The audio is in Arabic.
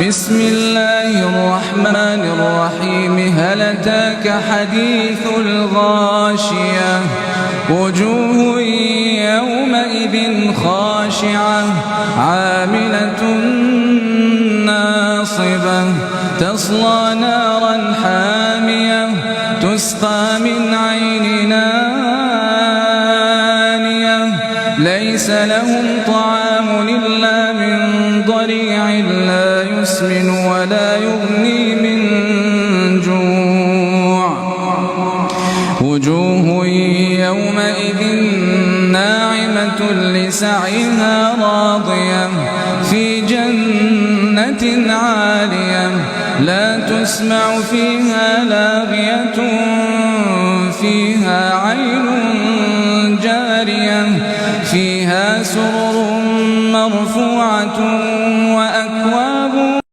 بسم الله الرحمن الرحيم هل أتاك حديث الغاشية وجوه يومئذ خاشعة عاملة ناصبة تصلى نارا حامية تسقى من عين آنية ليس لهم طعام إلا من ضريع لا يسمن ولا يغني من جوع وجوه يومئذ ناعمة لسعيها راضية في جنة عالية لا تسمع فيها لاغية فيها عين جارية فيها سرر